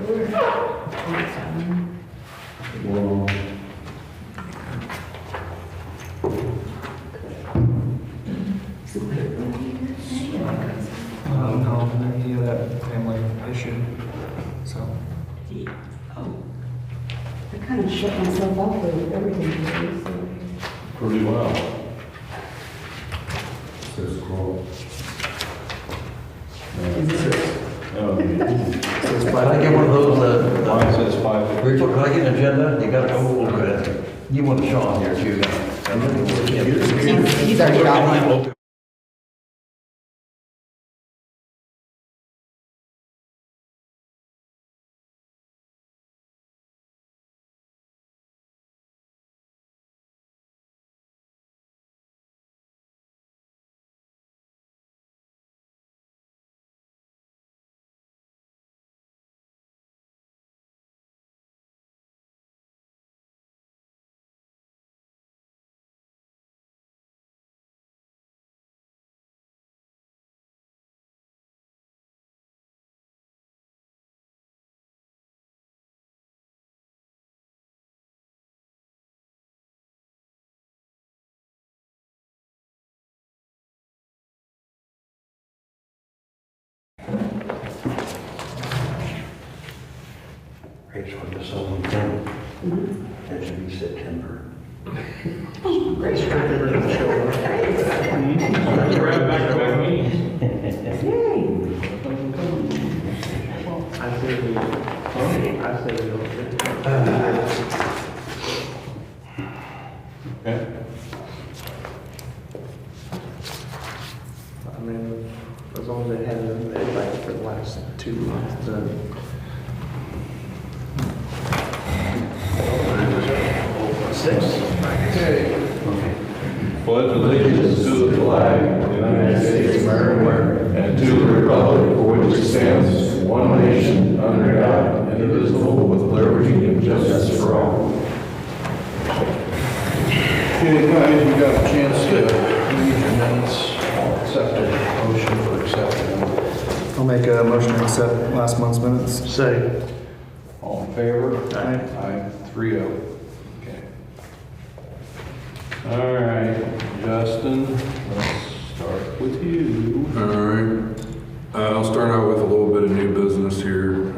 Well, No, he had that family issue, so. Oh. I kind of shut myself off with everything today, so. pretty well. Says scroll. Can I get one of those, Mine says 5. Rachel, can I get an agenda? You gotta go over it. You want Sean here too. He's already got one. Rachel, just so we know, it should be September. Great. Grab back-to-back meetings. Yay. I say we don't. Okay. I mean, as long as they had everybody for the last 2 months, then. Pledge allegiance to the flag of the United States of America and to the republic for which it stands, one nation, under God, indivisible, with liberty and justice for all. Okay, guys, we got a chance to read your minutes. Accept a motion for accepting them. I'll make a motion to accept last month's minutes. Say. All in favor? Aye. Aye, 3-0. Okay. All right, Justin, let's start with you. All right. I'll start out with a little bit of new business here.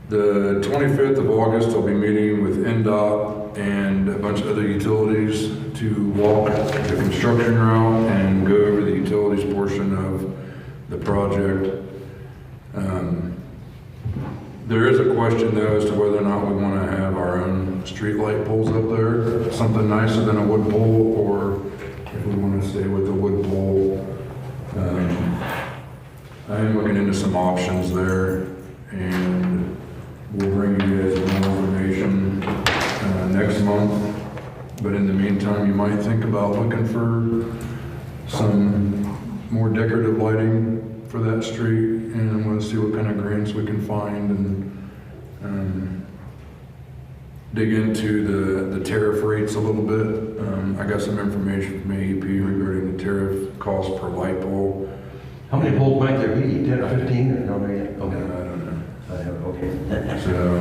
The 25th of August, I'll be meeting with NDOT and a bunch of other utilities to walk the construction route and go over the utilities portion of the project. There is a question though as to whether or not we want to have our own street light poles up there, something nicer than a wood pole, or if we want to stay with the wood pole. I am looking into some options there, and we'll bring you guys more information next month. But in the meantime, you might think about looking for some more decorative lighting for that street, and I'm going to see what kind of grants we can find and dig into the tariff rates a little bit. I got some information from AEP regarding the tariff cost per light pole. How many poles might there be? 10 or 15 or no? Okay. I don't know. I have, okay. So,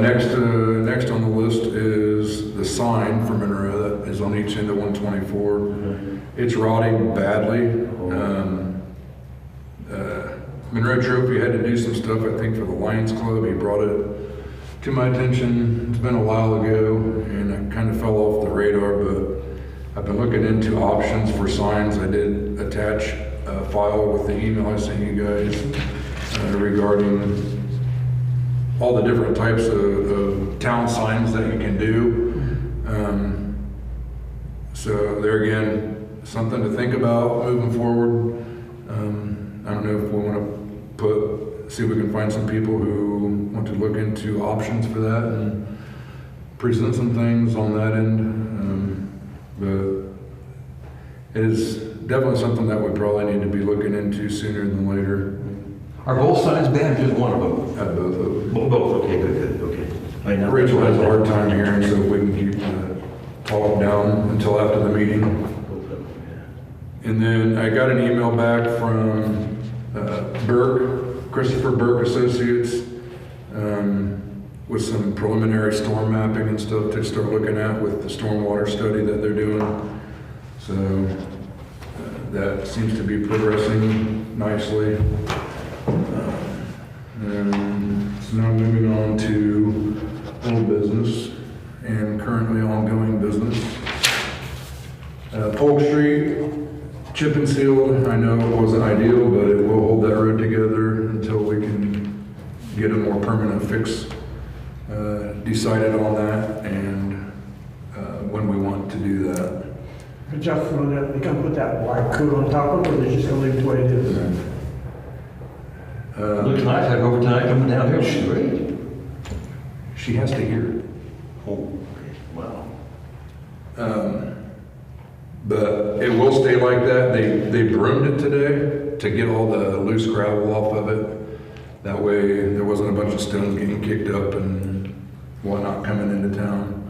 next on the list is the sign for Monroe that is on each end of 124. It's rotting badly. Monroe Trophy had to do some stuff, I think, for the Lions Club. He brought it to my attention. It's been a while ago, and it kind of fell off the radar, but I've been looking into options for signs. I did attach a file with the email I sent you guys regarding all the different types of town signs that you can do. So there again, something to think about moving forward. I don't know if we want to see if we can find some people who want to look into options for that and present some things on that end. But it is definitely something that we probably need to be looking into sooner than later. Are both signs bad or just one of them? At both of them. Both, okay, good, okay. I know. Rachel has a hard time hearing, so if we can keep the talk down until after the meeting. And then I got an email back from Burke Christopher Burke Associates, with some preliminary storm mapping and stuff to start looking at with the stormwater study that they're doing. So that seems to be progressing nicely. And so now moving on to old business and currently ongoing business. Polk Street, chip and sealed. I know it wasn't ideal, but it will hold that road together until we can get a more permanent fix decided on that and when we want to do that. But Jeff, they gonna put that white coat on top of it, or they're just gonna leave it the way it is? Looks nice, I go over tonight coming down here, she's great. She has to hear it. Oh, wow. But it will stay like that. They broomed it today to get all the loose gravel off of it. That way there wasn't a bunch of stones getting kicked up and whatnot coming into town.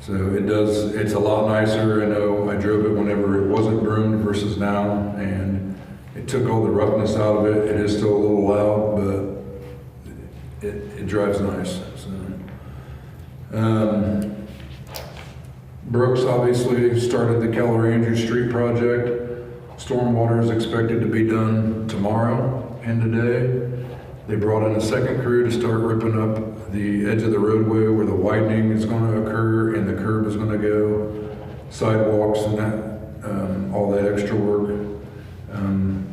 So it's a lot nicer. I know I drove it whenever it wasn't broomed versus now, and it took all the roughness out of it. It is still a little loud, but it drives nice. So. Brooks obviously started the Keller Andrews Street project. Stormwater is expected to be done tomorrow and today. They brought in a second crew to start ripping up the edge of the roadway where the widening is going to occur and the curb is going to go, sidewalks and that, all that extra work.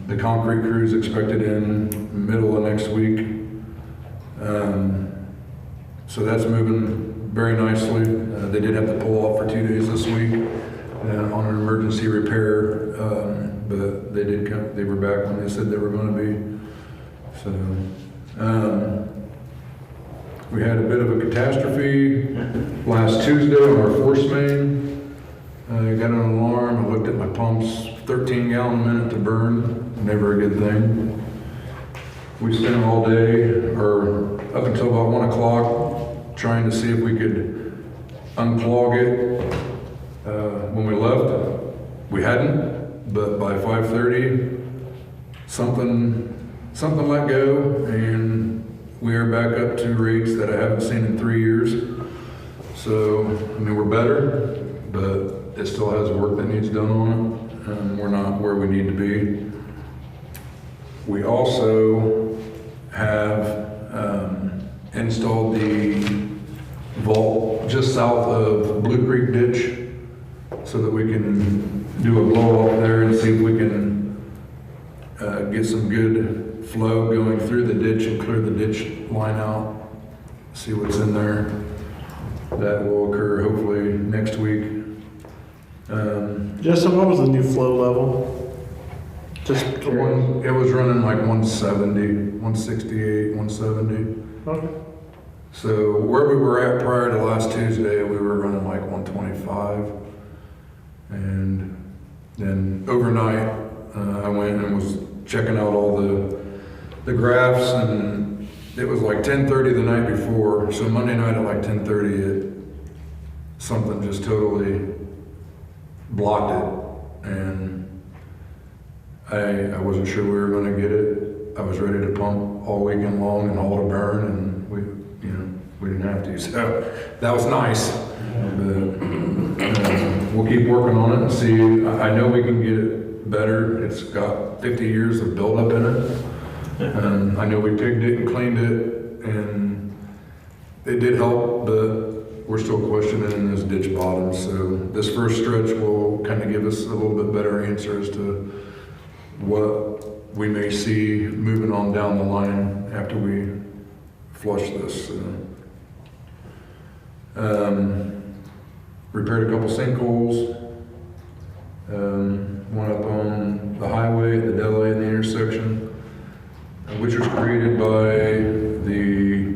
The concrete crew is expected in middle of next week. So that's moving very nicely. They did have to pull off for 2 days this week on an emergency repair, but they did come. They were back when they said they were going to be. So we had a bit of a catastrophe last Tuesday on our force main. I got an alarm. I looked at my pumps. 13 gallon a minute to burn. Never a good thing. We spent all day, or up until about 1 o'clock, trying to see if we could unclog it. When we left, we hadn't, but by 5:30, something let go, and we are back up to rates that I haven't seen in 3 years. So, I mean, we're better, but it still has work that needs done on it, and we're not where we need to be. We also have installed the vault just south of Blue Creek Ditch so that we can do a blow off there and see if we can get some good flow going through the ditch and clear the ditch line out, see what's in there. That will occur hopefully next week. Justin, what was the new flow level? Just It was running like 170, 168, 170. okay. So where we were at prior to last Tuesday, we were running like 125. And then overnight, I went and was checking out all the graphs, and it was like 10:30 the night before. So Monday night at like 10:30, something just totally blocked it. And I wasn't sure we were going to get it. I was ready to pump all weekend long and all to burn, and we didn't have to. So that was nice. But we'll keep working on it and see. I know we can get it better. It's got 50 years of buildup in it. And I know we pigged it and cleaned it, and it did help, but we're still questioning this ditch bottom. So this first stretch will kind of give us a little bit better answer as to what we may see moving on down the line after we flush this. Repaired a couple sinkholes. One up on the highway at the deli in the intersection, which was created by the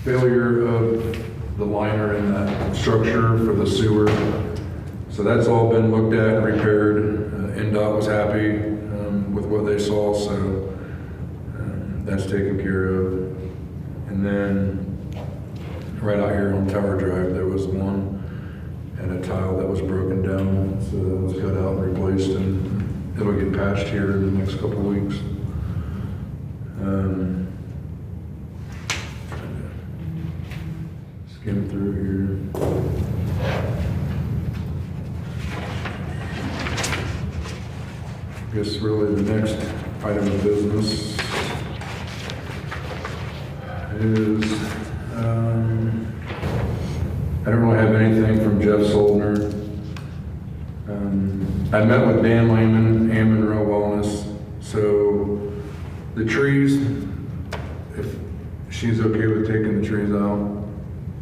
failure of the liner in that structure for the sewer. So that's all been looked at and repaired. NDOT was happy with what they saw, so that's taken care of. And then right out here on Tower Drive, there was one and a tile that was broken down, so that was cut out and replaced, and it'll get patched here in the next couple of weeks. Skim through here. I guess really the next item of business is, I don't really have anything from Jeff Soldner. I met with Dan Lehman, Monroe Wellness, so the trees, if she's okay with taking the trees out,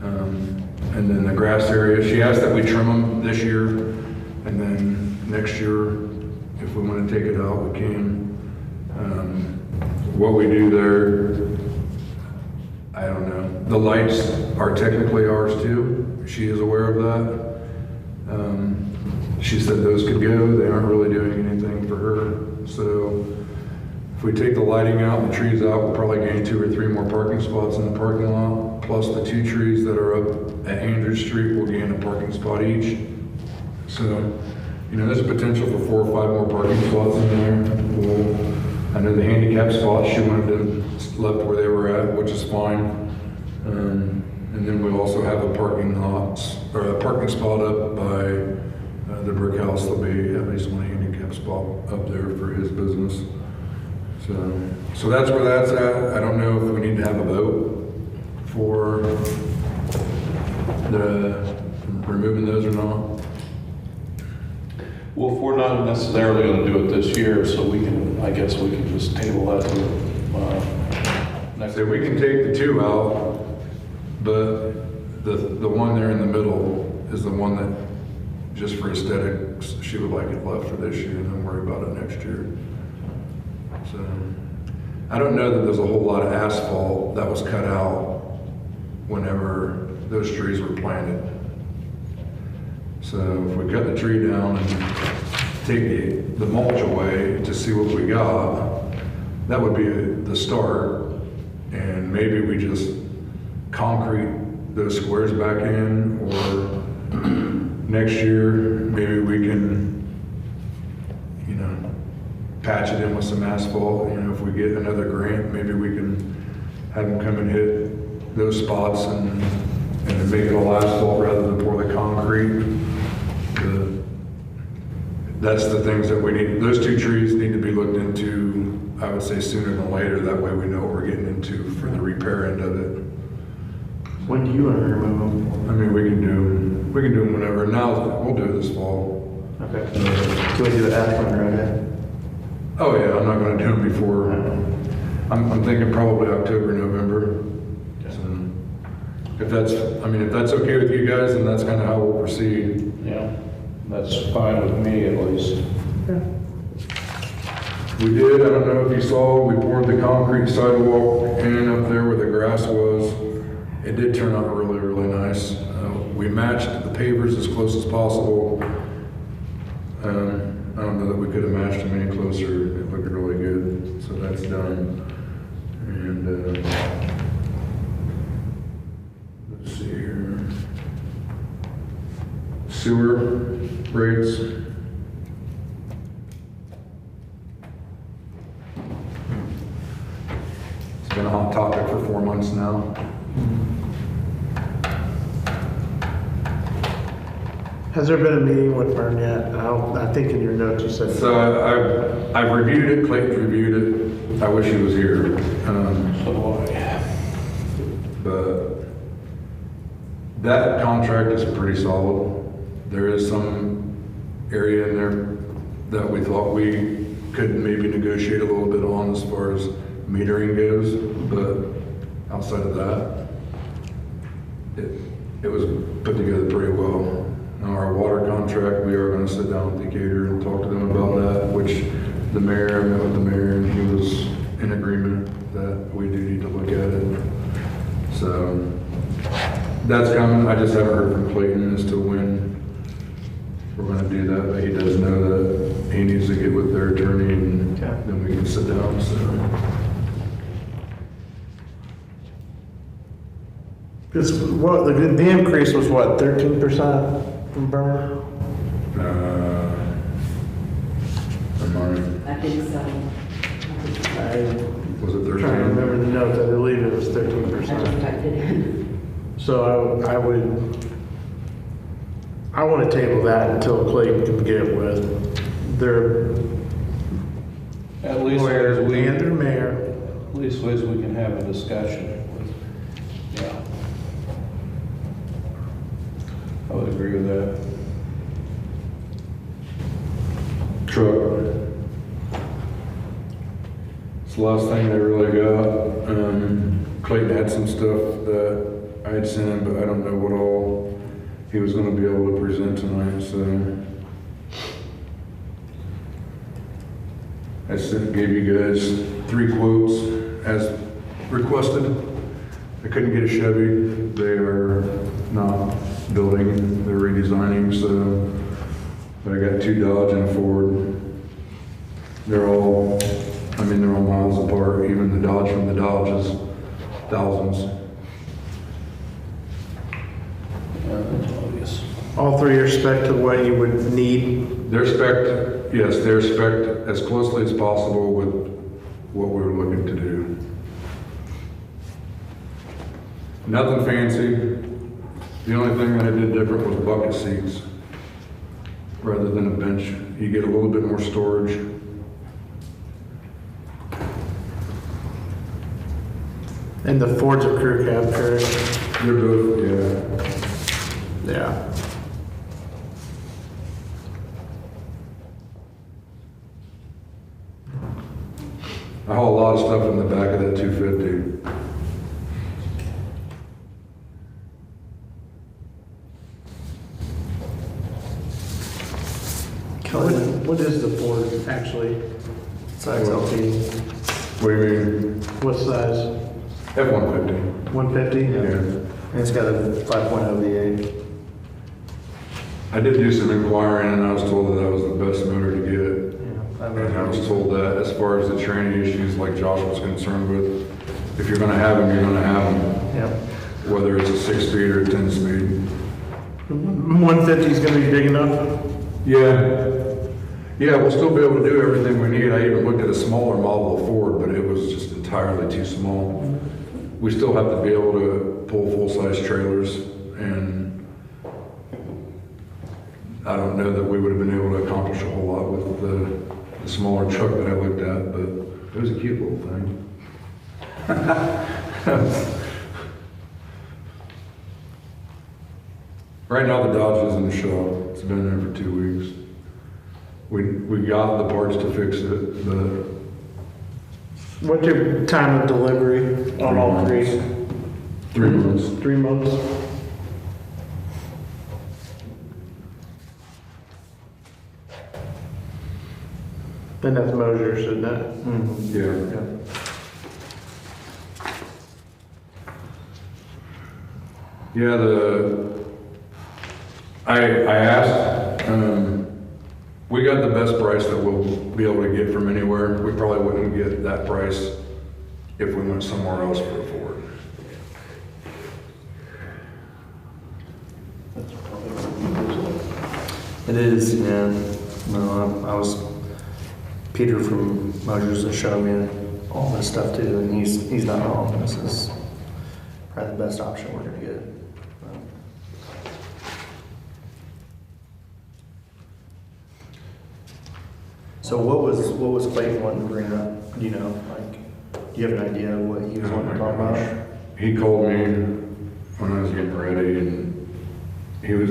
and then the grass area, she asked that we trim them this year, and then next year, if we want to take it out, we can. What we do there, I don't know. The lights are technically ours too. She is aware of that. She said those could go. They aren't really doing anything for her. So if we take the lighting out and the trees out, we'll probably gain 2 or 3 more parking spots in the parking lot. Plus the 2 trees that are up at Andrews Street will gain a parking spot each. So, you know, there's a potential for 4 or 5 more parking spots in there. I know the handicap spots, she wanted them left where they were at, which is fine. And then we'll also have a parking lot, or a parking spot up by the brick house. There'll be at least 1 handicap spot up there for his business. So that's where that's at. I don't know if we need to have a vote for the removing those or not. Well, if we're not necessarily gonna do it this year, so we can, I guess we can just table that to, next. So we can take the 2 out, but the one there in the middle is the one that, just for aesthetics, she would like it left for this year and then worry about it next year. So, I don't know that there's a whole lot of asphalt that was cut out whenever those trees were planted. So if we cut the tree down and take the mulch away to see what we got, that would be the start. And maybe we just concrete those squares back in, or next year, maybe we can, you know, patch it in with some asphalt. You know, if we get another grant, maybe we can have them come and hit those spots and make it all asphalt rather than pour the concrete. That's the things that we need. Those 2 trees need to be looked into, I would say sooner than later. That way we know what we're getting into for the repair end of it. When do you want to remove them? I mean, we can do them whenever. Now, we'll do it this fall. Okay. Can we do it after Monroe then? Oh yeah, I'm not gonna do them before, I'm thinking probably October, November. So, if that's okay with you guys, then that's kind of how we'll proceed. Yeah, that's fine with me at least. We did, I don't know if you saw, we poured the concrete sidewalk in up there where the grass was. It did turn out really, really nice. We matched the pavers as close as possible. I don't know that we could have matched them any closer. It looked really good, so that's done. And let's see here. Sewer rates. It's been a hot topic for 4 months now. Has there been a meeting with Vern yet? I think in your notes you said. So I've reviewed it, Clayton's reviewed it. I wish he was here. So do I. But that contract is pretty solid. There is some area in there that we thought we could maybe negotiate a little bit on as far as metering goes, but outside of that, it was put together pretty well. Now our water contract, we are gonna sit down with Decatur and talk to them about that, which I met with the mayor, and he was in agreement that we do need to look at it. So that's coming. I just haven't heard from Clayton as to when we're gonna do that, but he does know that he needs to get with their attorney and then we can sit down, so. The increase was what, 13% from Vern? I think so. Was it Trying notes, I believe it was I just 13%. typed it in. So I want to table that until Clayton can get with their At least lawyer as we, and their mayor. at least ways we can have a discussion with, yeah. I would agree with that. Truck. It's the last thing they really got. Clayton had some stuff that I had sent him, but I don't know what all he was gonna be able to present tonight, so. Gave you guys 3 quotes as requested. I couldn't get a Chevy. They are not building, they're redesigning, so. But I got 2 Dodge and a Ford. They're all miles apart. Even the Dodge from the Dodge is thousands. Yeah, that's obvious. All three are spec to what you would need. They're spec'd, yes, they're spec'd as closely as possible with what we were looking to do. Nothing fancy. The only thing that I did different was bucket seats. Rather than a bench, you get a little bit more storage. And the Ford's a crew cab, correct? They're both, yeah. Yeah. I haul a lot of stuff in the back of that 250. What is the Ford actually? Size LT. What do you mean? What size? F-150. 150? Yeah. And it's got a 5.0 V8. I did do some inquiring and I was told that that was the best motor to get. Yeah, And I was told that as far as the tranny issues like Josh was concerned with, if you're gonna have them, you're gonna have them. Yeah. Whether it's a 6-speed or a 10-speed. 150 is gonna be big enough? Yeah. Yeah, we'll still be able to do everything we need. I even looked at a smaller model of Ford, but it was just entirely too small. We still have to be able to pull full-size trailers, and I don't know that we would have been able to accomplish a whole lot with the smaller truck that I looked at, but it was a cute little thing. Right now, the Dodge is in the shop. It's been there for 2 weeks. We got the parts to fix it, but What's your time of delivery on all three? 3 months. 3 months? Then that's Mosier's, isn't it? Yeah. Yeah, I asked, we got the best price that we'll be able to get from anywhere. We probably wouldn't get that price if we went somewhere else for a Ford. That's probably what It is, yeah. No, I was, Peter from Mosier's has shown me all this stuff too, and he's not wrong. This is probably the best option we're gonna get. So what was Clayton wanting to bring up? Do you know, like, do you have an idea of what he was wanting to talk about? He called me when I was getting ready, and he was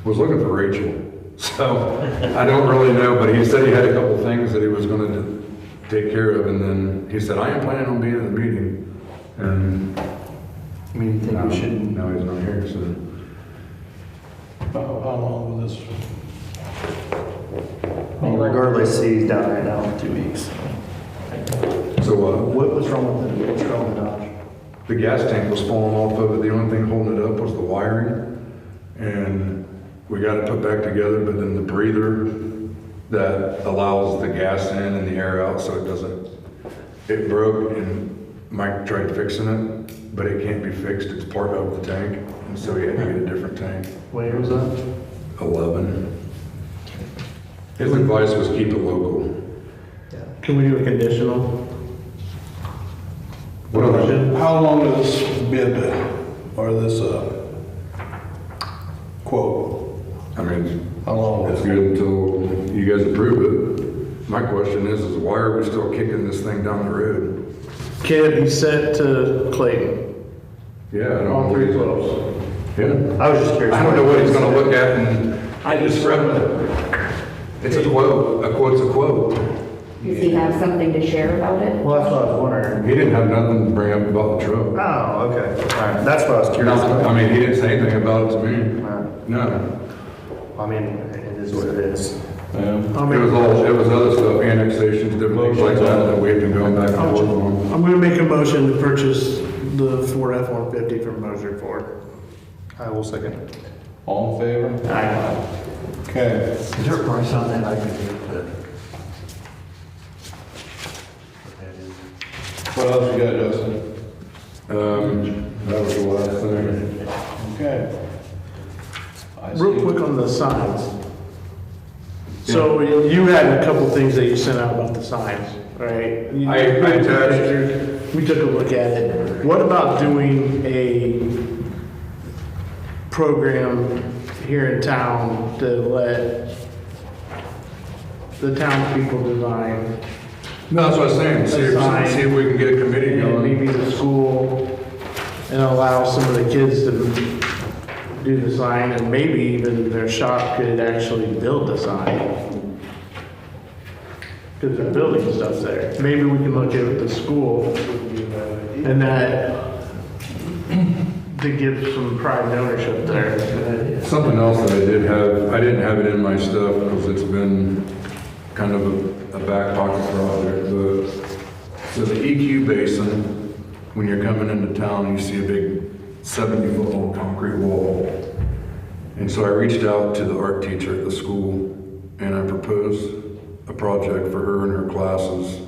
looking for Rachel. So I don't really know, but he said he had a couple things that he was going to take care of, and then he said, "I am planning on being at the meeting." And I mean, you think we should? now he's not here, so. How long will this? Regardless, he's down right now for 2 weeks. So What's wrong with it? What's wrong with Dodge? the gas tank was falling off of it. The only thing holding it up was the wiring, and we got it put back together. But then the breather that allows the gas in and the air out, so it doesn't. It broke, and Mike tried fixing it, but it can't be fixed. It's part of the tank, and so he had to get a different tank. What year was that? 11. His advice was keep it local. Yeah. Can we do a conditional? What are they? How long does this bid, or this, quote, I mean, how long? it's good until you guys approve it. My question is why are we still kicking this thing down the road? Can it be sent to Clayton? Yeah, I don't know. All what three he's- quotes? Yeah. I was just curious. I don't know what he's gonna look at and I just read it. it's a quote. A quote's a quote. Does he have something to share about it? Well, that's what I was wondering. He didn't have nothing to bring up about the truck. Oh, okay. All right. That's what I was curious I about. mean, he didn't say anything about it to me. All right. No. I mean, it is what it is. Yeah. It was other stuff, annexations, different things like that, that we've been going back and forth on. I'm gonna make a motion to purchase the Ford F-150 from Moser Ford. I will second. All in favor? Aye. Okay. Is there a price on that I can get to? What else you got, Justin? That was the last thing. Okay. I Real see. quick on the signs. So you had a couple things that you sent out about the signs, right? I attached- We took a look at it. What about doing a program here in town to let the townspeople design? No, that's what I was saying, see if we can get a committee And going. maybe the school and allow some of the kids to do the sign and maybe even their shop could actually build the sign. Cause they're building stuff there. Maybe we can look at the school and that to give some pride and ownership there. Something else that I didn't have it in my stuff because it's been kind of a back pocket project, but, so the EQ basin, when you're coming into town, you see a big 70-foot long concrete wall. And so I reached out to the art teacher at the school and I proposed a project for her and her classes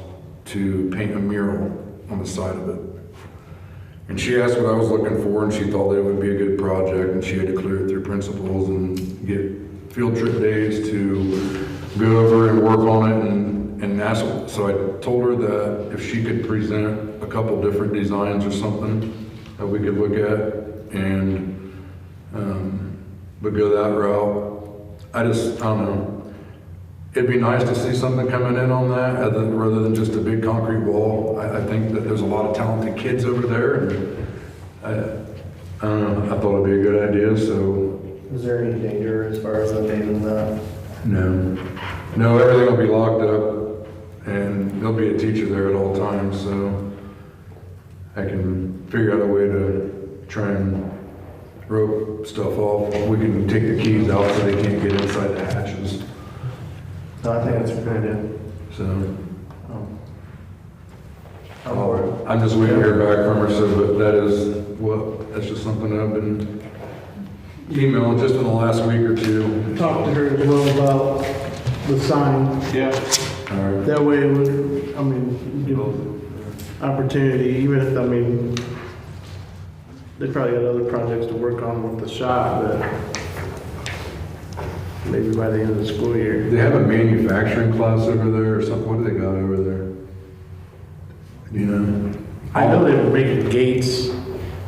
to paint a mural on the side of it. And she asked what I was looking for and she thought that it would be a good project and she had to clear it through principals and get field trip days to go over and work on it and ask. So I told her that if she could present a couple different designs or something that we could look at and but go that route. I don't know. It'd be nice to see something coming in on that rather than just a big concrete wall. I think that there's a lot of talented kids over there and I don't know, I thought it'd be a good idea, so Is there any danger as far as updating that? no, everything will be locked up and there'll be a teacher there at all times, so I can figure out a way to try and rope stuff off. We can take the keys out so they can't get inside the hatches, No, I think that's a good idea. so. Oh. I'm just waiting to hear back from her, so, but that's just something I've been emailing just in the last week or two. Talk to her as well about the sign. Yeah. All right. That way it would, give opportunity, even if, they probably got other projects to work on with the shop, but maybe by the end of the school year. They have a manufacturing class over there or something. What do they got over there? You know? I know they were making gates,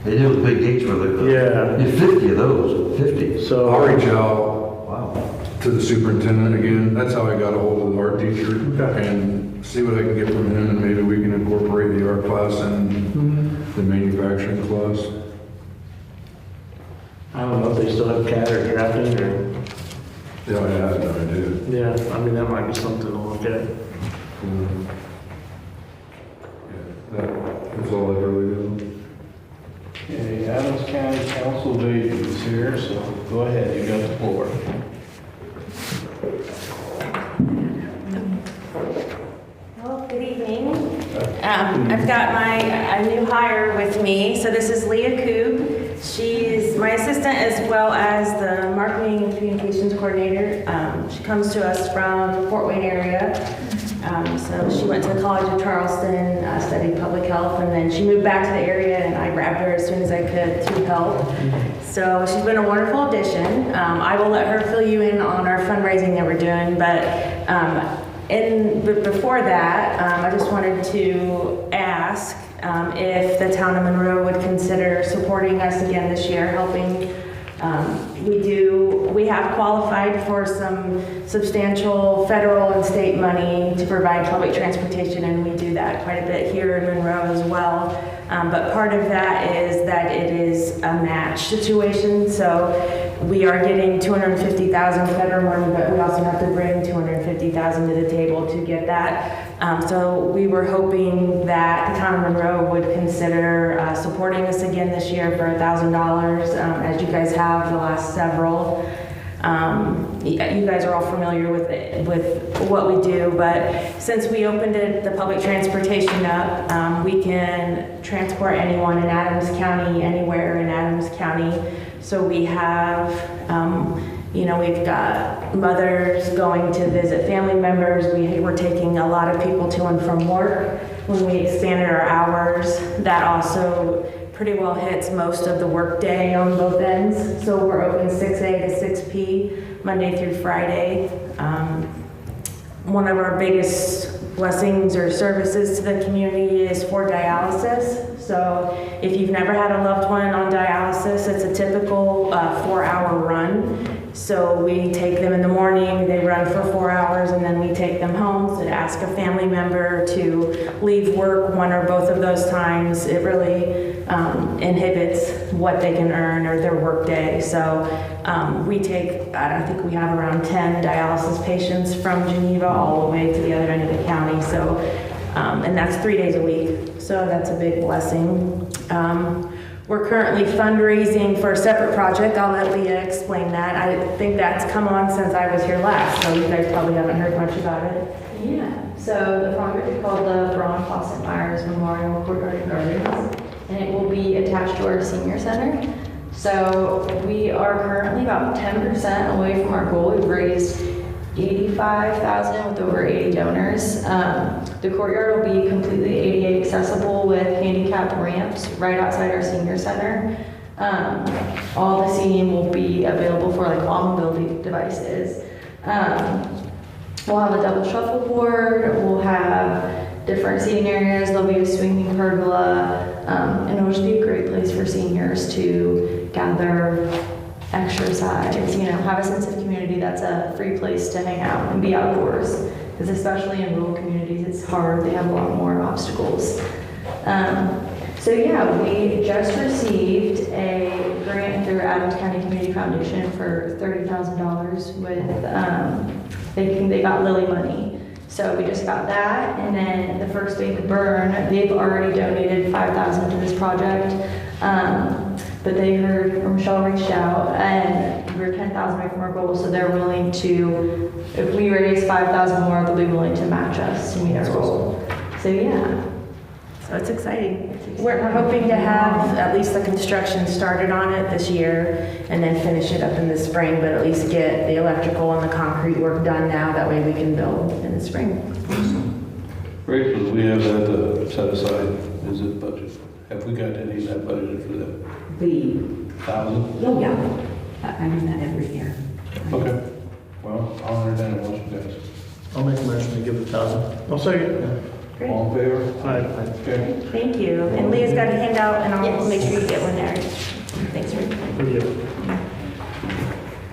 They do the big gates for the. Yeah. There's 50 of those, 50. so. I'll reach out Wow. to the superintendent again. That's how I got a hold of the art teacher Okay. and see what I can get from him and maybe we can incorporate the art class and the manufacturing class. I don't know if they still have CAD or drafting or, Yeah, I have no idea. yeah, that might be something to look at. That's all I really do. Okay, Adams County Council of Aging is here, so go ahead, you got the floor. Well, good evening. I've got a new hire with me. So this is Leah Koob. She's my assistant as well as the marketing and communications coordinator. She comes to us from the Fort Wayne area. So she went to the College of Charleston, studied public health, and then she moved back to the area and I grabbed her as soon as I could to help. So she's been a wonderful addition. I will let her fill you in on our fundraising that we're doing, but before that, I just wanted to ask, if the Town of Monroe would consider supporting us again this year, helping. We have qualified for some substantial federal and state money to provide public transportation, and we do that quite a bit here in Monroe as well. But part of that is that it is a match situation, so we are getting $250,000 federal money, but we also have to bring $250,000 to the table to get that. So we were hoping that the Town of Monroe would consider supporting us again this year for $1,000, as you guys have the last several. You guys are all familiar with what we do, but since we opened the public transportation up, we can transport anyone in Adams County, anywhere in Adams County. So we have, we've got mothers going to visit family members. We're taking a lot of people to and from work. When we expanded our hours, that also pretty well hits most of the workday on both ends. So we're open 6A to 6P, Monday through Friday. One of our biggest blessings or services to the community is for dialysis. So if you've never had a loved one on dialysis, it's a typical 4-hour run. So we take them in the morning, they run for 4 hours, and then we take them home. So to ask a family member to leave work one or both of those times, it really inhibits what they can earn or their work day. So we take, I think we have around 10 dialysis patients from Geneva all the way to the other end of the county. So, and that's 3 days a week. So that's a big blessing. We're currently fundraising for a separate project. I'll let Leah explain that. I think that's come on since I was here last, so you guys probably haven't heard much about it. Yeah, so the project is called the Braun Fawcett Myers Memorial Courtyard Gardens, and it will be attached to our senior center. So we are currently about 10% away from our goal. We've raised $85,000 with over 80 donors. The courtyard will be completely ADA accessible with handicapped ramps right outside our senior center. All the seating will be available for like all mobility devices. We'll have a double shuffleboard. We'll have different seating areas. There'll be a swinging pergola, and it'll just be a great place for seniors to gather, exercise, have a sense of community. That's a free place to hang out and be outdoors. Because especially in rural communities, it's hard. They have a lot more obstacles. So yeah, we just received a grant through Adams County Community Foundation for $30,000 with, they got Lilly money. So we just got that, and then the First Bank Burn, they've already donated $5,000 to this project. But they heard, or Michelle reached out, and we're 10,000 away from our goal, so they're willing to, if we raise 5,000 more, they'll be willing to match us to meet our goal. So yeah. So it's exciting. We're hoping to have at least the construction started on it this year and then finish it up in the spring, but at least get the electrical and the concrete work done now. That way we can build in the spring. Rachel, do we have that set aside? Is it budget? Have we got any of that budgeted for that? The, 1,000? oh yeah, I do that every year. Okay. Well, I'll entertain a motion, guys. I'll make a motion to give it 1,000. I'll say it. Great. All in favor? Aye. Okay. Thank you. And Leah's got a handout, and I'll Yes. make sure you get one there. Thanks, Rick. For you.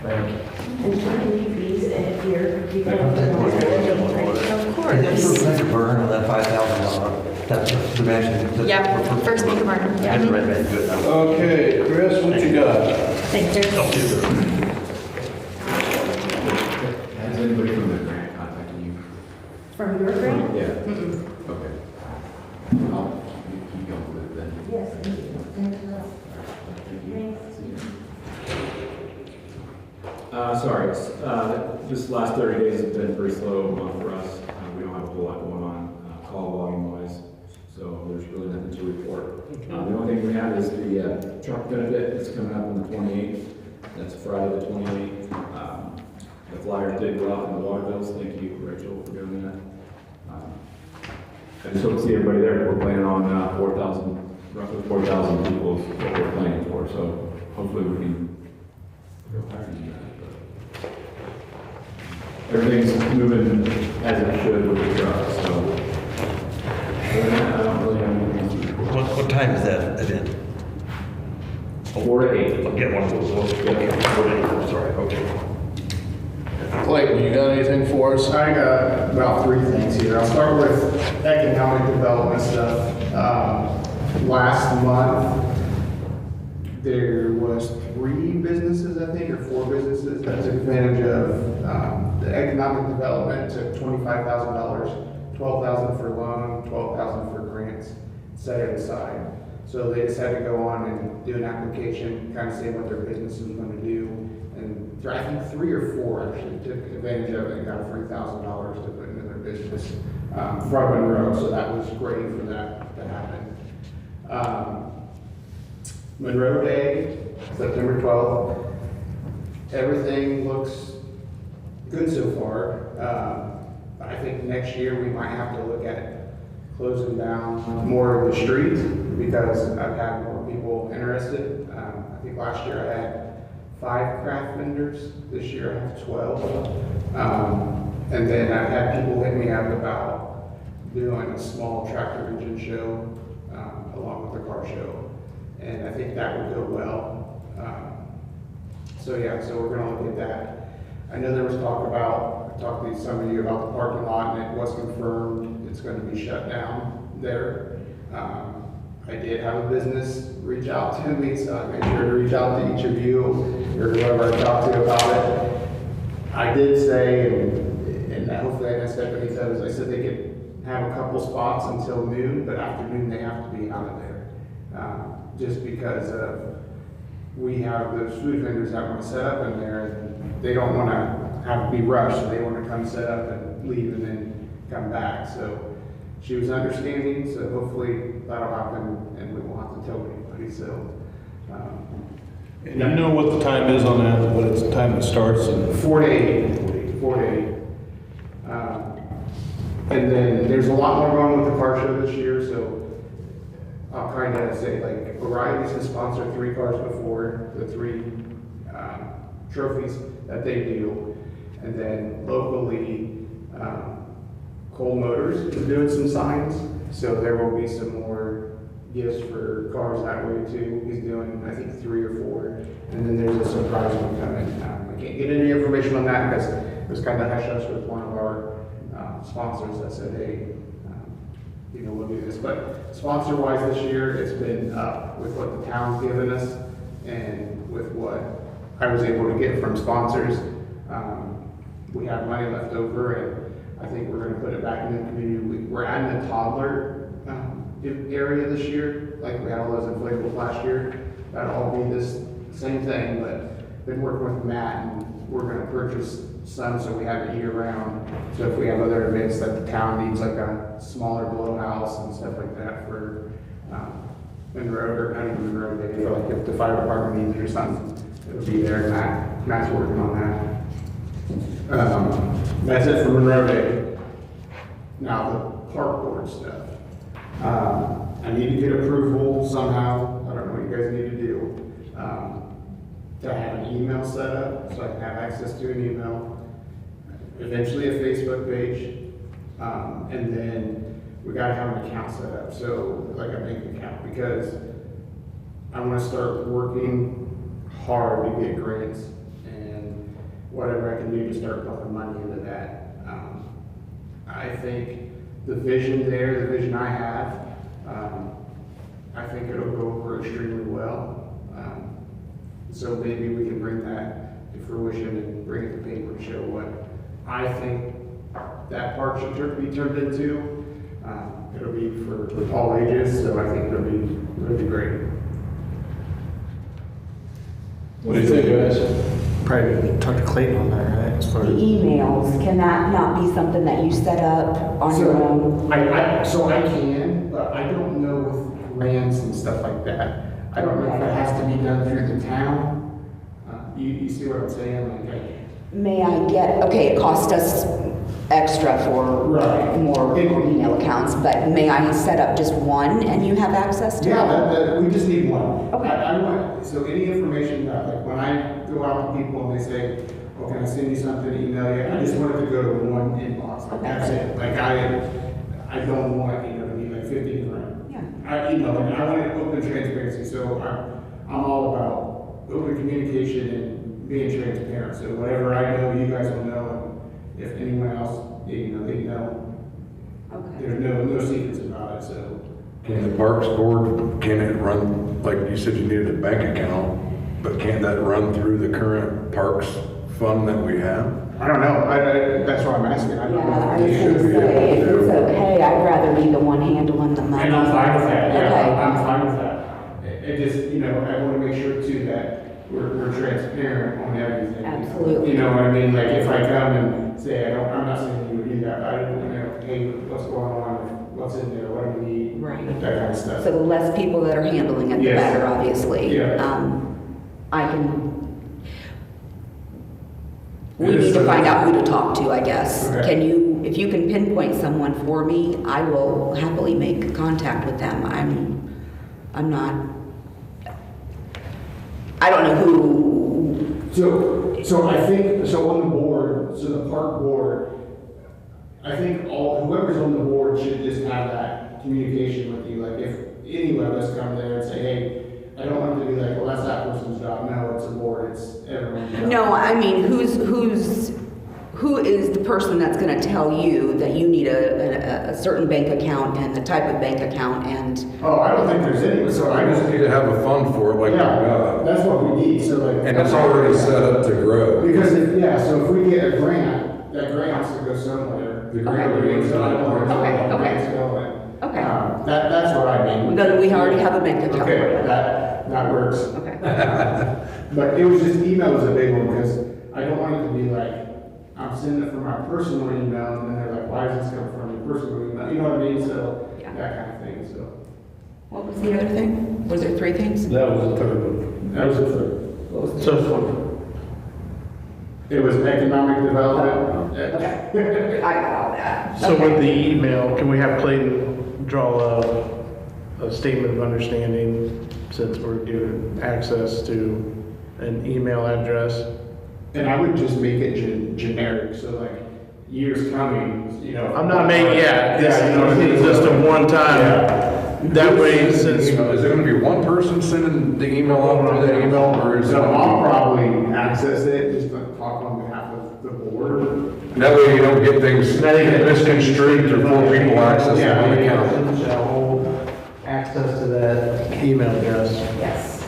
Thank you. And can I leave these if you're, Of And course. then First Bank of Burn on that $5,000, that's the mention. Yeah, First Bank of Burn. I haven't read that good enough. Okay, Chris, what you got? Thanks, Rick. Has anybody from the grant contacted you? From your grant? Yeah. Mm-mm. Okay. I'll keep going with it then. Yes, thank you. Sorry, this last 30 days has been pretty slow month for us. We don't have a whole lot going on call volume wise, so there's really nothing to report. The only thing we have is the truck benefit that's coming up on the 28th. That's Friday the 28th. The flyers did go out in the water bills. Thank you, Rachel, for doing that. I just hope to see everybody there. We're planning on roughly 4,000 people is what we're planning for, so hopefully we can go higher than that. But everything's moving as it should with the truck, so other than that, I don't really have anything else to report. time is that event? 4 to 8. I'll get one of those. Okay, 4 to 8, I'm sorry, okay. Clayton, you got anything for us? I got about 3 things here. I'll start with economic development stuff. Last month, there was 3 businesses, I think, or 4 businesses that took advantage of the economic development, took $25,000, $12,000 for loan, $12,000 for grants, set it aside. So they just had to go on and do an application, kind of say what their business is going to do. And I think 3 or 4 actually took advantage of it and got $3,000 to put into their business from Monroe. So that was great for that to happen. Monroe Day, September 12th. Everything looks good so far. I think next year we might have to look at closing down more of the street because I've had more people interested. I think last year I had 5 craft vendors. This year I have 12. And then I've had people hit me up about doing a small tractor engine show along with the car show. And I think that would go well. So we're gonna look at that. I know there was talk about, I talked to some of you about the parking lot and it was confirmed it's gonna be shut down there. I did have a business reach out to me, so I made sure to reach out to each of you or whoever I talked to about it. I did say, and hopefully I didn't step any toes, I said they could have a couple spots until noon, but after noon they have to be out of there. Just because we have those food vendors that want to set up in there, and they don't want to have to be rushed, so they want to come set up and leave and then come back. So she was understanding, so hopefully that'll happen and we won't have to tell anybody. So, And you know what the time is on that, what it's the time it starts? And 4 to 8, 4 to 8. And then there's a lot more going with the car show this year, so I'll kind of say like O'Reilly's has sponsored 3 cars before, the 3 trophies that they do. And then locally, Cole Motors is doing some signs, so there will be some more gifts for cars that way too. He's doing, I think, 3 or 4. And then there's a surprise one coming. I can't get any information on that because it was kind of hush-hush with one of our sponsors that said, hey, we'll do this. But sponsor-wise this year, it's been up with what the town's given us and with what I was able to get from sponsors. We have money left over, and I think we're going to put it back in the community. We're adding a toddler area this year, like we had all those inflatables last year. That'll all be this same thing, but been working with Matt, and we're going to purchase some so we have it year round. So if we have other events that the town needs, like a smaller blow house and stuff like that for Monroe, or not even Monroe Day, for like if the fire department needs it or something, it'll be there. And Matt's working on that. That's it for Monroe Day. Now the park board stuff. I need to get approval somehow. I don't know what you guys need to do. To have an email set up so I can have access to an email. Eventually a Facebook page. And then we gotta have an account set up. So like a bank account, because I wanna start working hard to get grants and whatever I can do to start putting money into that. I think the vision there, the vision I have, I think it'll go over extremely well. So maybe we can bring that to fruition and bring it to paper to show what I think that park should be turned into. It'll be for all ages, so I think it'll be great. what do you think, guys? Probably talk to Clayton on that, right? As far The as emails, can that not be something that you set up on your own? So I can, but I don't know with grants and stuff like that. I don't know if it has to be done through the town. You see what I'm saying? May I get, okay, it cost us extra for Right. more email accounts, but may I set up just one and you have access to it? Yeah, we just need one. Okay. I want, so any information that, like when I go out to people and they say, oh, can I send you something, email you? I just want it to go to one inbox. Like, that's it. Like I don't want, to be like 50 different. Yeah. I I want open transparency, so I'm all about open communication and being transparent. So whatever I know, you guys will know, and if anyone else, they know. Okay. There's no secrets about it, so. Can the Parks Board, can it run, like you said you needed a bank account, but can't that run through the current parks fund that we have? I don't know, that's why I'm asking. I don't Yeah, know. I was gonna say, if it's okay, I'd rather be the one handling the money. And I'm fine with that, yeah, Okay. I'm fine with that. It just, I want to make sure too that we're transparent on everything. Absolutely. You know what I mean, like if I come and say, I'm not saying you would do that, but I don't know, hey, what's going on, what's in there, what do we need? Right. That kind of stuff. So the less people that are handling it, the Yes. better, obviously. Yeah. We need to find out who to talk to, I guess. Okay. If you can pinpoint someone for me, I will happily make contact with them. I don't know who. So I think, on the board, the park board, I think whoever's on the board should just have that communication with you. Like if any of us come there and say, hey, I don't want it to be like, well, that's that person's job. No, it's a board, it's everyone's job. No, I mean, who is the person that's gonna tell you that you need a certain bank account and the type of bank account and. Oh, I don't think there's any, so I I just, just need to have a fund for it, like, yeah, that's what we need, so like. and it's already set up to grow. Because so if we get a grant, that grant has to go somewhere. The grant will go So I don't know where Okay, the okay. grant's going. Okay. That's what I mean. Then we already have a bank account. Okay, that works. Okay. But it was just, email was a big one, because I don't want it to be like, I'm sending it from my personal email, and then they're like, why does this come from your personal email? You know what I mean? So, Yeah. that kind of thing, so. What was the other thing? Was there 3 things? That was the third one. That was the third. What was the So- first one? It was economic development. I got all that. So Okay. with the email, can we have Clayton draw a statement of understanding since we're given access to an email address? And I would just make it generic, so like, years coming, I'm not making, Yeah, this you know what I mean? is just a one-time. Yeah. That way, since, Is there gonna be one person sending the email out through that email, or is it? So I'll probably access it, just to talk on behalf of the board. That way you don't get things misconstrued or more people accessing one account. shall hold access to that email address. Yes.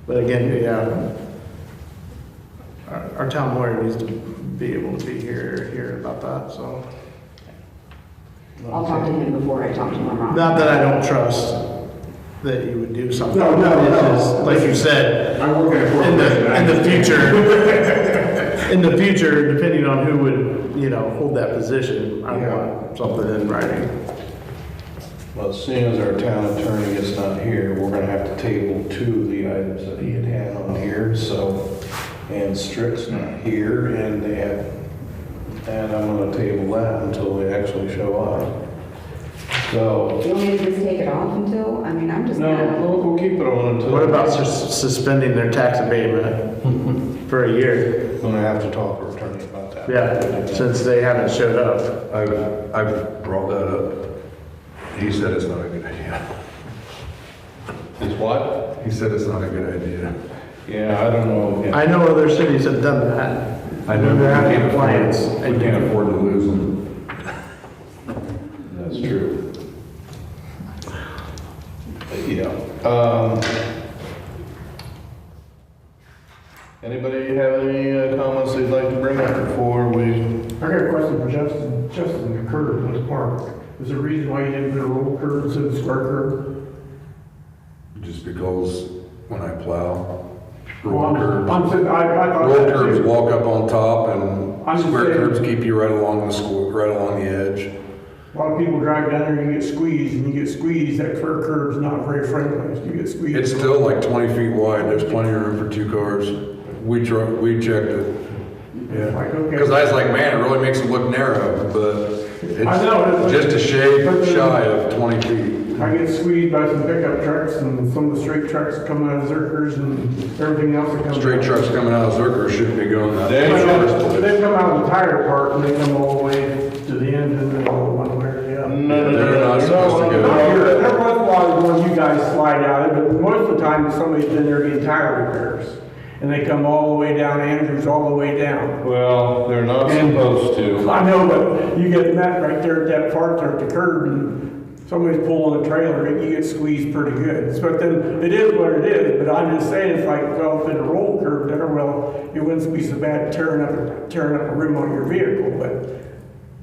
But again, yeah, our town lawyer needs to be able to be here about that, so. I'll talk to him before I talk to my mom. Not that I don't trust that you would do something. No, It's just, like you said, I work at a in corporation. the future, depending on who would, hold that position, I want something in writing. Well, seeing as our town attorney is not here, we're gonna have to table 2 of the items that he had on here, so, and Strick's not here, and and I'm gonna table that until they actually show up. So, You want me to just take it off until, I'm just no, gonna. we'll keep it on until. What about suspending their tax abatement for a year? I'm gonna have to talk to our attorney about that. Yeah, since they haven't showed up. I've brought that up. He said it's not a good idea. It's what? He said it's not a good idea. Yeah, I don't know. I know other cities have done that. I know They're we having can't compliance. afford, we can't afford to lose them. That's true. Yeah. Anybody have any comments they'd like to bring up before we? I got a question for Justin. Justin, the curb in the park. Is there a reason why you didn't put a roll curb instead of a square curb? Just because when I plow, Well, roll I'm curbs, saying, I thought roll that curbs too. walk up on top and I'm just square saying- curbs keep you right along the school, right along the edge. A lot of people drive down there and you get squeezed, and you get squeezed, that square curb's not very friendly, you get squeezed. It's still like 20 feet wide, there's plenty of room for 2 cars. We checked it. Yeah. Like, okay. Because I was like, man, it really makes it look narrow, but I know, it's just a shade shy of 20 feet. I get squeezed by some pickup trucks and some of the straight trucks coming out of Zerkers and everything else that comes. Straight trucks coming out of Zerker shouldn't be going that They- far. They come out of the tire part and they come all the way to the end and then go one way or the other. No, They're not supposed to time somebody's been there getting tire repairs. And they come all the way down Andrews, all the way down. Well, they're not supposed to. I know, but you get that right there at that part there at the curb, and somebody's pulling a trailer, and you get squeezed pretty good. But then, it is what it is, but I'm just saying, it's like, well, if it's a roll curb there, well, it wouldn't be so bad tearing up a rim on your vehicle, but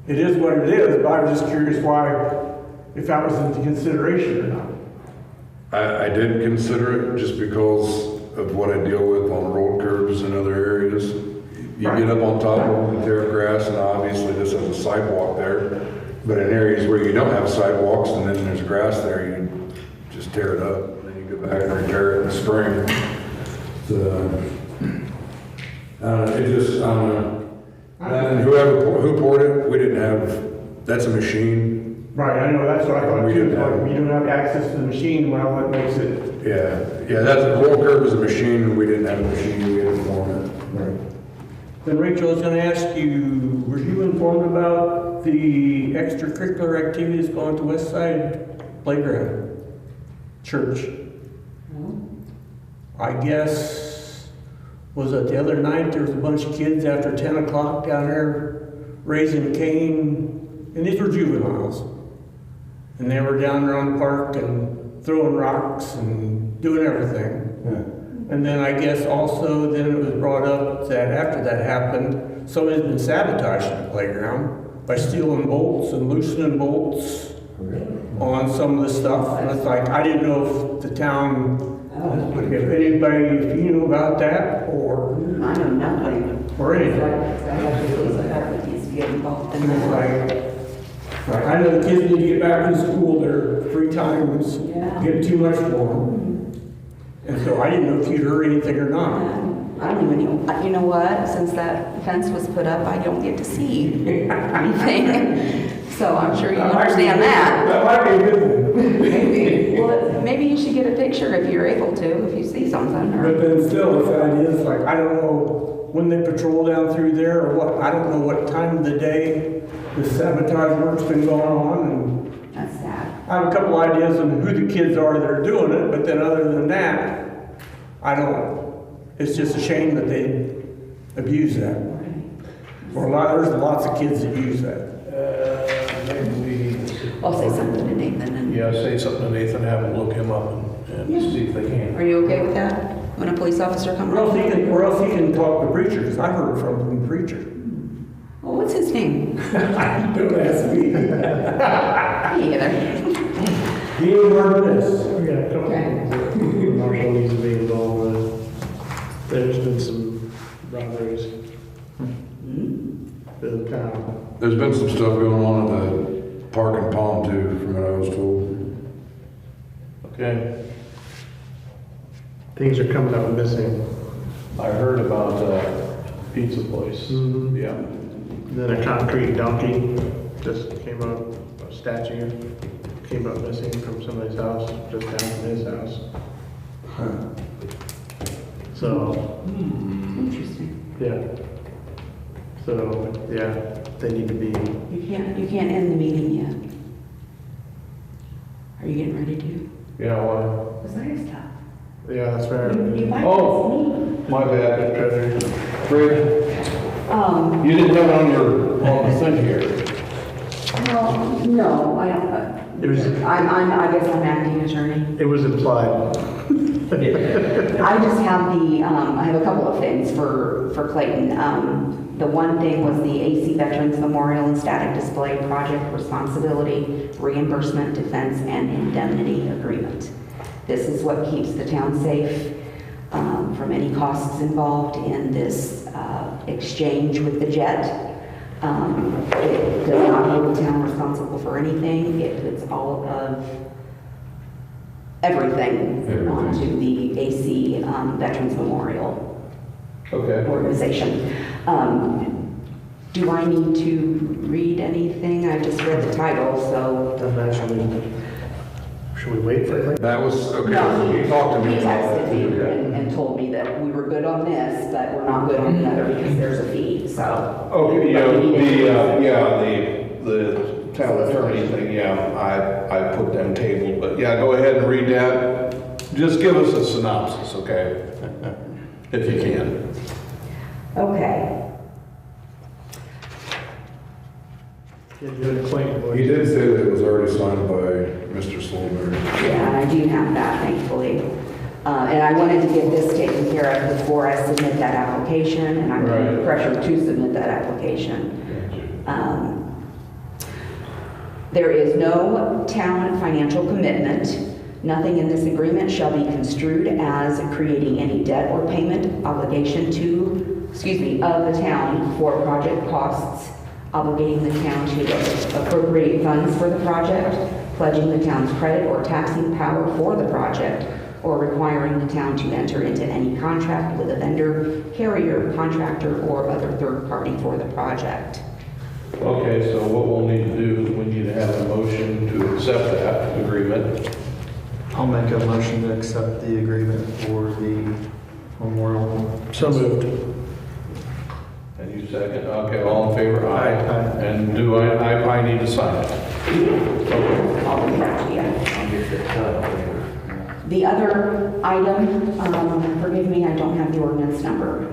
it is what it is. But I was just curious why, if that was into consideration or not. I did consider it just because of what I deal with on road curbs and other areas. You get up on top of them and tear grass, and obviously this has a sidewalk there. But in areas where you don't have sidewalks and then there's grass there, you just tear it up. And then you go back and repair it in the spring. So, it just, I don't know. And who poured it, we didn't have, that's a machine. Right, I know, that's what I thought too. Like, you don't have access to the machine, well, that makes it. Yeah, that's a roll curb is a machine, and we didn't have a machine, we had to form it. Right. Then Rachel, I was gonna ask you, were you informed about the extracurricular activities going to West Side Playground Church? I guess, was it the other night, there was a bunch of kids after 10 o'clock down there raising Cain, and these were juveniles. And they were down there on the park and throwing rocks and doing everything. Yeah. And then I guess also then it was brought up that after that happened, somebody's been sabotaging the playground by stealing bolts and loosening bolts on some of the stuff. And it's like, I didn't know if the town, if anybody, if you knew about that or. I know nothing. Or anything. I have to lose the faculties to get involved in that. I know the kids need to get back in school, their free times get too much for them. And so I didn't know if you'd heard anything or not. I don't even know, you know what, since that fence was put up, I don't get to see anything. So I'm sure you understand that. That might be a good thing. Well, maybe you should get a picture if you're able to, if you see something. But then still, the fact is, like, I don't know when they patrol down through there or what, I don't know what time of the day the sabotage work's been going on. And that's sad. I have a couple ideas on who the kids are that are doing it, but then other than that, I don't, it's just a shame that they abuse that. Or there's lots of kids that use that. I'll say something to Nathan. And Yeah, say something to Nathan, have him look him up and see if they can. are you okay with that? When a police officer comes Or else he can talk to preacher, because I heard from the preacher. Well, what's his name? Don't ask me. Me either. He ain't heard of this. We got a couple Okay. things that Marshall needs to be involved with. There's been some robberies in the town. There's been some stuff going on at the park in Palm too, from what I was told. Okay. Things are coming up missing. I heard about pizza place. Mhm. Yeah. Then a concrete donkey just came up, a statue came up missing from somebody's house, just down from his house. So, Interesting. yeah. So, yeah, they need to be, You can't end the meeting yet. Are you getting ready to? Yeah, why? What's that stuff? yeah, that's fair. You might Oh. My bad, Treasurer. Fred, you didn't have it on the thing here. Well, no, I don't. It was, I guess I'm acting attorney. it was implied. I just have I have a couple of things for Clayton. The one thing was the AC Veterans Memorial and Static Display Project Responsibility, Reimbursement, Defense, and Indemnity Agreement. This is what keeps the town safe from any costs involved in this exchange with the jet. It does not hold the town responsible for anything. It puts all of everything onto the AC Veterans Memorial Okay. organization. Do I need to read anything? I just read the title, so. Should we wait for it? That was, okay, No, you talked to me he about texted me it. and told me that we were good on this, but we're not good on the other because there's a fee, so. Okay, the town attorney thing, I put them tabled, but yeah, go ahead and read that. just give us a synopsis, okay? If you can. Okay. Yeah, good Clayton, boy. He did say that it was already signed by Mr. Solberg. Yeah, and I do have that, thankfully. And I wanted to get this taken care of before I submit that application, and I'm under Right. pressure to submit that application. There is no town financial commitment. Nothing in this agreement shall be construed as creating any debt or payment obligation of the town for project costs, obligating the town to appropriate funds for the project, pledging the town's credit or taxing power for the project, or requiring the town to enter into any contract with a vendor, carrier, contractor, or other third party for the project. Okay, so what we'll need to do is we need to have a motion to accept that agreement. I'll make a motion to accept the agreement for the memorial. So moved. And you second? Okay, all in favor? Aye. And do I need to sign it? Okay. I'll bring that to you. I'll get the cut later. The other item, forgive me, I don't have the ordinance number.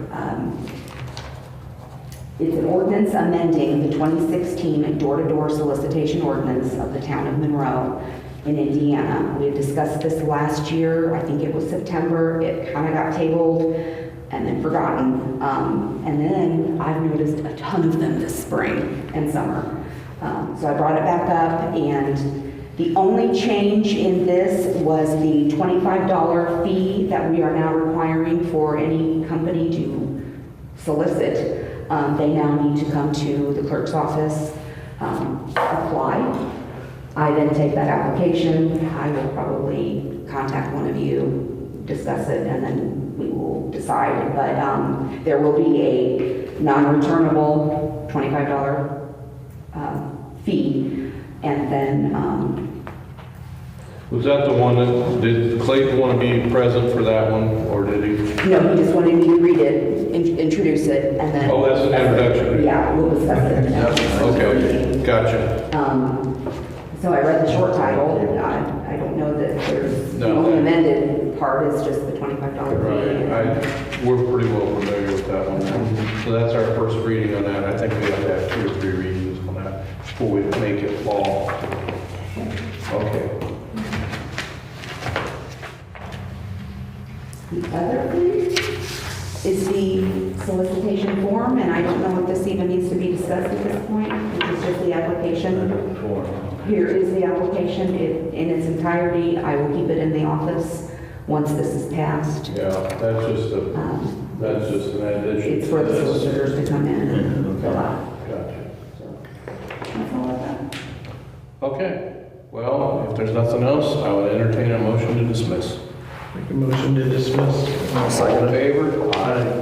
It's an ordinance amending the 2016 door-to-door solicitation ordinance of the Town of Monroe in Indiana. We had discussed this last year, I think it was September. It kind of got tabled and then forgotten. And then I've noticed a ton of them this spring and summer. So I brought it back up, and the only change in this was the $25 fee that we are now requiring for any company to solicit. They now need to come to the clerk's office, apply. I then take that application. I will probably contact one of you, discuss it, and then we will decide. But there will be a non-returnable $25 fee, and then Was that the one that, did Clayton want to be present for that one, or did he? no, he just wanted me to read it, introduce it, and then. Oh, that's an introduction. Yeah, we'll discuss it. Okay, gotcha. So I read the short title, and I don't know that there's, the No. only amended part is just the $25 fee. Right, we're pretty well familiar with that one now. So that's our first reading on that. I think we have to have 2 or 3 readings on that before we make it law. Okay. The other thing is the solicitation form, and I don't know if this even needs to be discussed at this point. It's just the application. Here is the application in its entirety. I will keep it in the office once this is passed. Yeah, that's just an addition. It's for the solicitors to come in and fill out. Gotcha. So, that's all I've got. Okay, well, if there's nothing else, I would entertain a motion to dismiss. Make a motion to dismiss. All in favor? Aye.